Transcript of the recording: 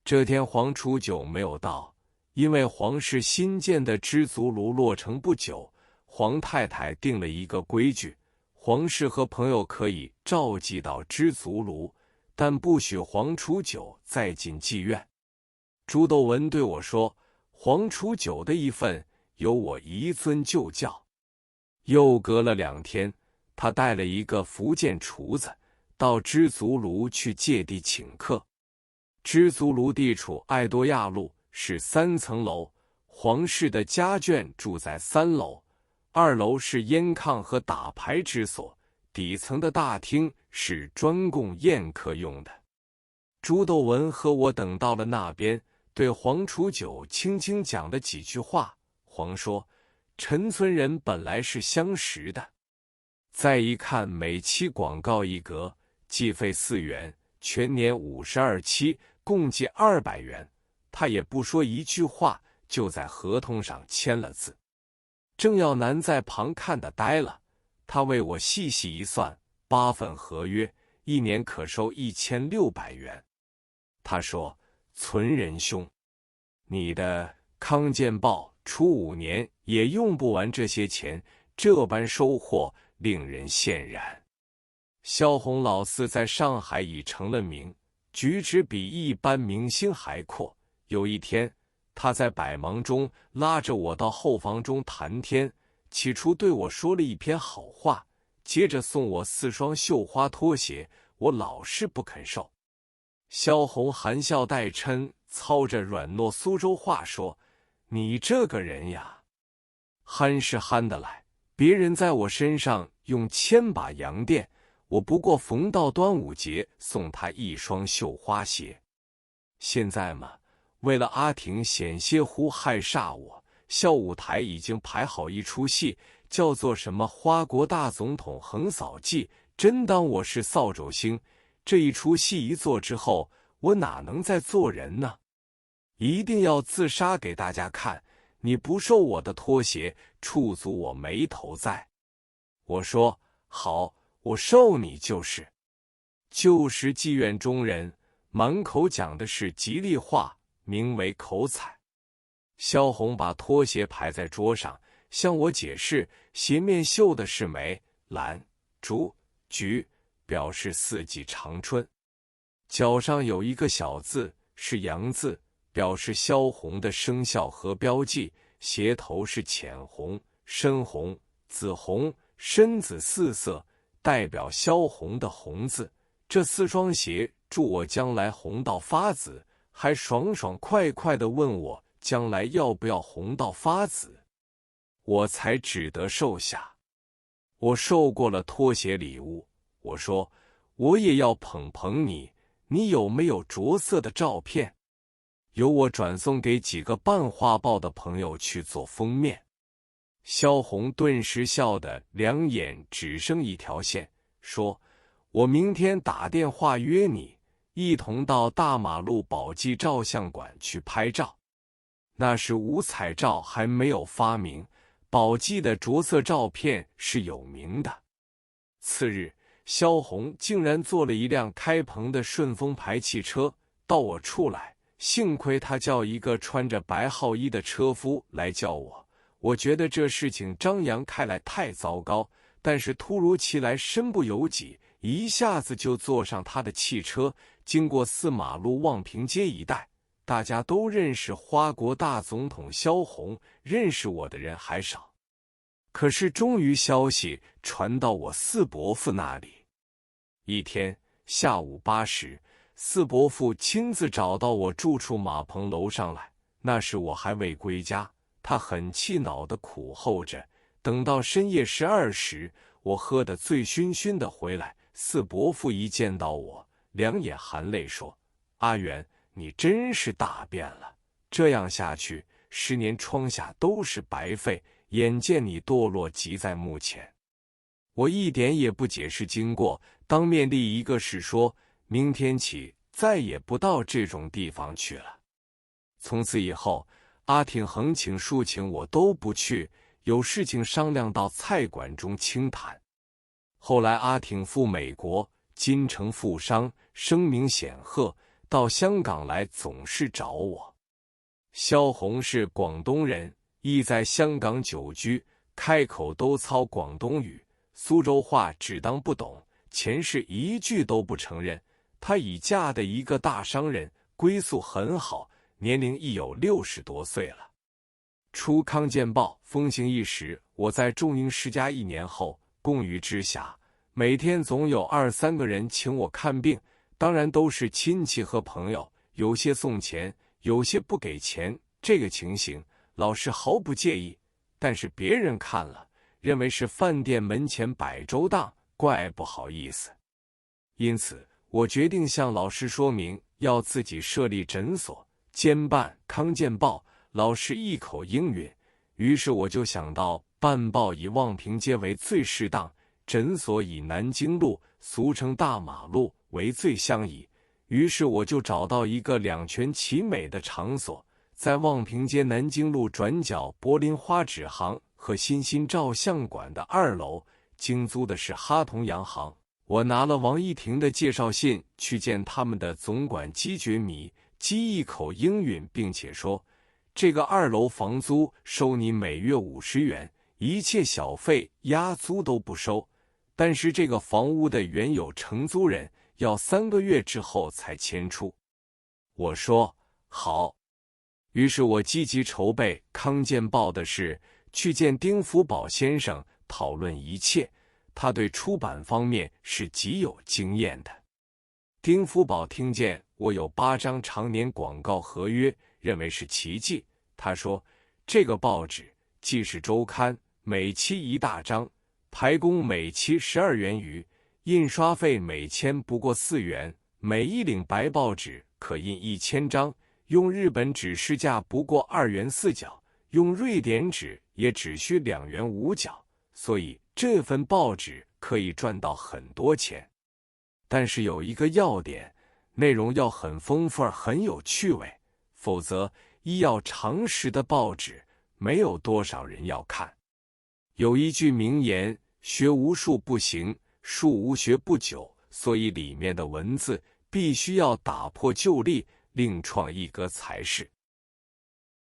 这天黄初九没有到，因为黄氏新建的知足炉落成不久，黄太太定了一个规矩，黄氏和朋友可以召集到知足炉，但不许黄初九再进妓院。朱斗文对我说，黄初九的一份由我一尊就教。又隔了2天，他带了一个福建厨子到知足炉去借地请客。知足炉地处爱多亚路，是3层楼，黄氏的家眷住在3楼，2楼是烟炕和打牌之所，底层的大厅是专供宴客用的。朱斗文和我等到了那边，对黄初九轻轻讲了几句话。黄说，陈村人本来是相识的。再一看每期广告一格，计费4元，全年52期，共计200元。他也不说一句话，就在合同上签了字。郑耀南在旁看得呆了，他为我细细一算，8份合约，1年可收1600元。他说，存仁兄，你的康健报出5年也用不完这些钱，这般收获令人羡然。萧红老四在上海已成了名，举止比一般明星还阔。有一天，他在百忙中拉着我到后房中谈天，起初对我说了一篇好话，接着送我4双绣花拖鞋，我老是不肯受。萧红含笑带嗔，操着软糯苏州话说，你这个人呀，憨是憨得来，别人在我身上用1000把洋钿，我不过逢到端午节送他1双绣花鞋。现在嘛，为了阿婷险些乎害煞我，校舞台已经排好一出戏，叫做什么花国大总统横扫记，真当我是扫帚星。这一出戏一做之后，我哪能再做人呢？一定要自杀给大家看，你不受我的拖鞋，触足我眉头在。我说，好，我受你就是。旧时妓院中人，满口讲的是吉利话，名为口彩。萧红把拖鞋排在桌上，向我解释，鞋面绣的是梅、兰、竹、菊，表示4季长春。脚上有一个小字，是阳字，表示萧红的生肖和标记。鞋头是浅红、深红、紫红、深紫4色，代表萧红的红字。这4双鞋祝我将来红到发紫，还爽爽快快地问我将来要不要红到发紫，我才只得收下。我受过了拖鞋礼物，我说，我也要捧捧你，你有没有着色的照片？由我转送给几个办画报的朋友去做封面。萧红顿时笑得2眼只剩一条线，说，我明天打电话约你，一同到大马路宝记照相馆去拍照。那时五彩照还没有发明，宝记的着色照片是有名的。次日，萧红竟然坐了一辆开篷的顺风牌汽车到我处来，幸亏他叫一个穿着白号衣的车夫来叫我。我觉得这事情张扬开来太糟糕，但是突如其来身不由己，一下子就坐上他的汽车，经过4马路望平街一带。大家都认识花国大总统萧红，认识我的人还少。可是终于消息传到我四伯父那里。一天下午8时，四伯父亲自找到我住处马棚楼上来，那时我还未归家，他很气恼地苦候着。等到深夜12时，我喝得醉醺醺的回来，四伯父一见到我，2眼含泪说，阿元，你真是大变了，这样下去10年窗下都是白费，眼见你堕落即在目前。我一点也不解释经过，当面立一个誓，说明天起再也不到这种地方去了。从此以后，阿挺横请竖请我都不去，有事情商量到菜馆中倾谈。后来阿挺赴美国，金城富商，声名显赫，到香港来总是找我。萧红是广东人，亦在香港久居，开口都操广东语，苏州话只当不懂，前世一句都不承认。她已嫁的一个大商人，归宿很好，年龄亦有60多岁了。出《康健报》风行一时，我在中英世家1年后，共于之下，每天总有2、3个人请我看病，当然都是亲戚和朋友，有些送钱，有些不给钱。这个情形，老师毫不介意，但是别人看了，认为是饭店门前摆周档，怪不好意思。因此，我决定向老师说明，要自己设立诊所，兼办《康健报》。老师一口应允，于是我就想到办报以望平街为最适当，诊所以南京路，俗称大马路为最相宜。于是我就找到一个两全其美的场所，在望平街南京路转角柏林花纸行和欣欣照相馆的2楼，精租的是哈同洋行。我拿了王一婷的介绍信去见他们的总管姬觉迷，姬一口应允，并且说，这个2楼房租收你每月50元，一切小费押租都不收，但是这个房屋的原有承租人要3个月之后才迁出。我说好，于是我积极筹备《康健报》的事，去见丁福宝先生讨论一切。他对出版方面是极有经验的。丁福宝听见我有8张常年广告合约，认为是奇迹。他说，这个报纸既是周刊，每期1大张，排工每期12元余，印刷费每签不过4元，每一领白报纸可印1000张，用日本纸市价不过2元4角，用瑞典纸也只需2元5角，所以这份报纸可以赚到很多钱。但是有一个要点，内容要很丰富而很有趣味，否则医药常识的报纸没有多少人要看。有一句名言，学无术不行，术无学不久，所以里面的文字必须要打破旧例，另创一格才是。